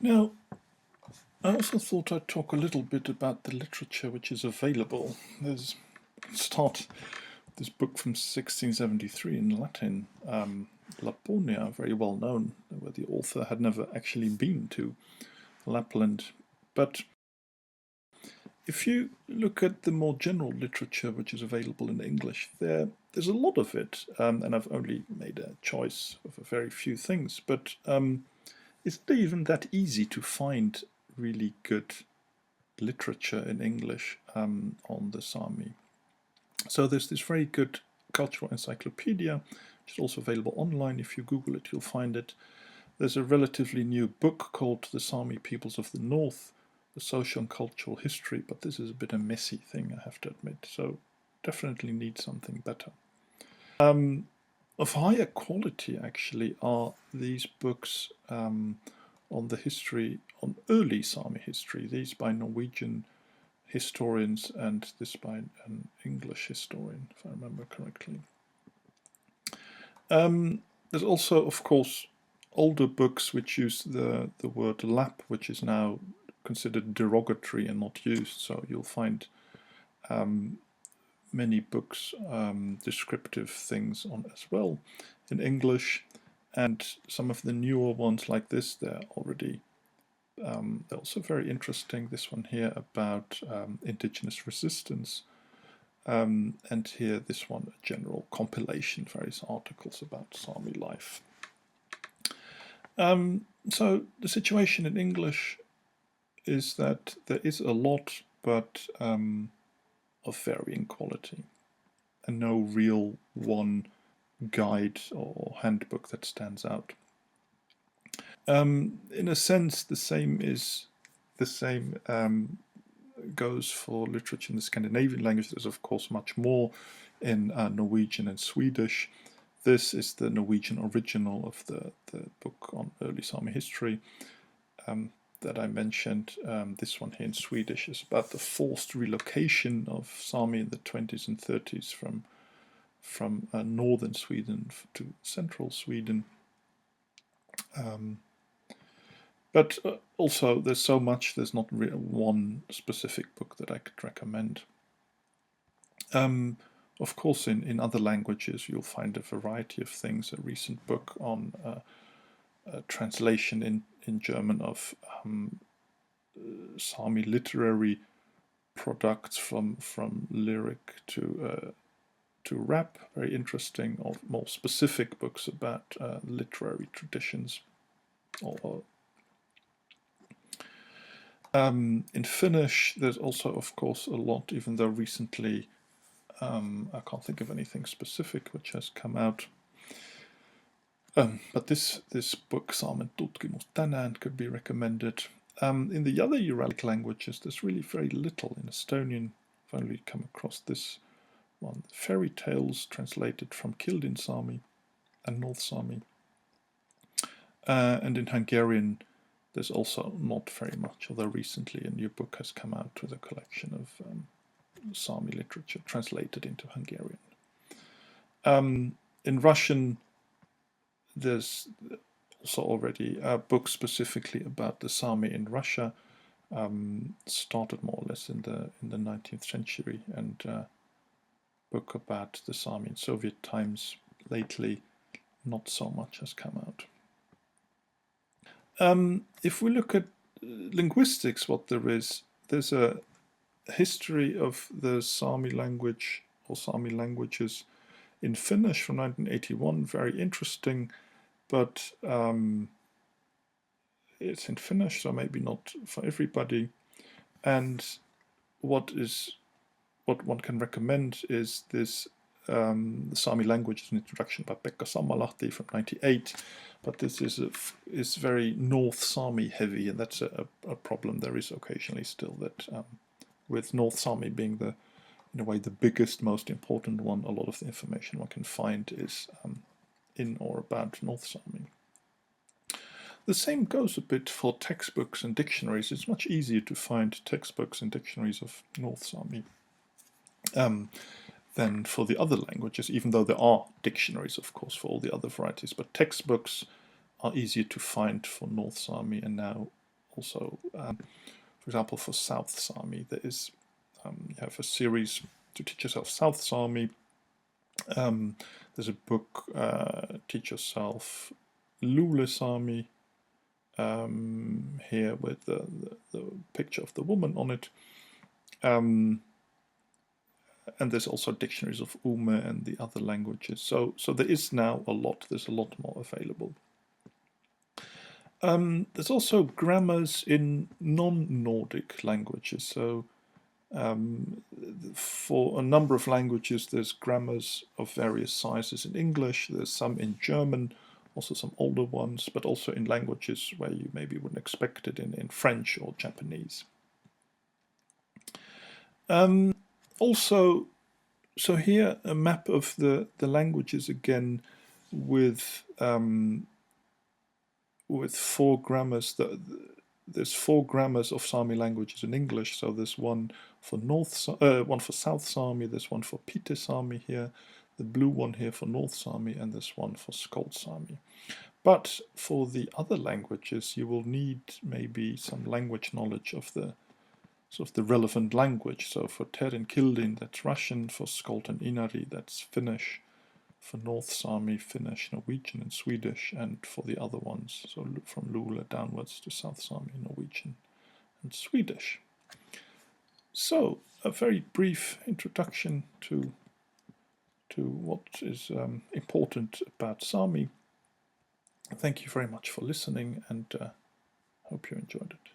Now, I also thought I'd talk a little bit about the literature which is available. Start this book from 1673 in Latin, Laponia, very well known, where the author had never actually been to Lapland. But if you look at the more general literature which is available in English, there's a lot of it, and I've only made a choice of a very few things, but it's not even that easy to find really good literature in English on the Saami. So there's this very good cultural encyclopedia, which is also available online. If you Google it, you'll find it. There's a relatively new book called The Saami Peoples of the North, The Social and Cultural History, but this is a bit a messy thing, I have to admit, so definitely need something better. Of higher quality, actually, are these books on the history, on early Sami history, these by Norwegian historians and this by an English historian, if I remember correctly. There's also, of course, older books which use the word lap, which is now considered derogatory and not used, so you'll find many books, descriptive things on as well in English, and some of the newer ones like this, they're also very interesting. This one here about indigenous resistance, and here this one, a general compilation, various articles about Sami life. So the situation in English is that there is a lot, but of varying quality, and no real one guide or handbook that stands out. In a sense, the same goes for literature in the Scandinavian language. There's of course much more in Norwegian and Swedish. This is the Norwegian original of the book on early Sami history that I mentioned. This one here in Swedish is about the forced relocation of Sami in the 20s and 30s from northern Sweden to central Sweden. But also there's so much, there's not really one specific book that I could recommend. Of course, in other languages you'll find a variety of things. A recent book on a translation in German of Sami literary products from lyric to rap, very interesting, or more specific books about literary traditions. In Finnish, there's also, of course, a lot, even though recently I can't think of anything specific which has come out. But this book, Saamen tutkimus tänään, could be recommended. In the other Uralic languages, there's really very little. In Estonian, I've only come across this one. Fairy tales translated from Kildin Sami and North Sami. And in Hungarian, there's also not very much, although recently a new book has come out with a collection of Sami literature translated into Hungarian. In Russian, there's also already a book specifically about the Sami in Russia, started more or less in the 19th century, and a book about the Sami in Soviet times. Lately, not so much has come out. If we look at linguistics, what there's a history of the Sami language or Sami languages in Finnish from 1981, very interesting, but it's in Finnish, so maybe not for everybody. And what one can recommend is this the Sami language is an introduction by Pekka Sammalahti from 1998, but this is very North Sami heavy, and that's a problem. There is occasionally still that with North Sami being in a way the biggest, most important one, a lot of the information one can find is in or about North Sami. The same goes a bit for textbooks and dictionaries. It's much easier to find textbooks and dictionaries of North Sami than for the other languages, even though there are dictionaries, of course, for all the other varieties. But textbooks are easier to find for North Sami, and now also, for example, for South Saami, there is you have a series to teach yourself South Saami. There's a book, Teach Yourself Lule Saami, here with the picture of the woman on it. And there's also dictionaries of Ume and the other languages. So there is now a lot. There's a lot more available. There's also grammars in non-Nordic languages. So for a number of languages, there's grammars of various sizes in English. There's some in German, also some older ones, but also in languages where you maybe wouldn't expect it, in French or Japanese. Also, so here a map of the languages again, with 4 grammars. There's 4 grammars of Sami languages in English. So there's one for one for South Sami. There's one for Pite Sami here, the blue one here for North Sami, and there's one for Skolt Sami. But for the other languages, you will need maybe some language knowledge of the sort of the relevant language. So for Terin Kildin, that's Russian. For Skolt and Inari, that's Finnish. For North Sami, Finnish, Norwegian, and Swedish. And for the other ones, so from Lule downwards to South Sami, Norwegian and Swedish. So a very brief introduction to what is important about Sami. Thank you very much for listening, and hope you enjoyed it.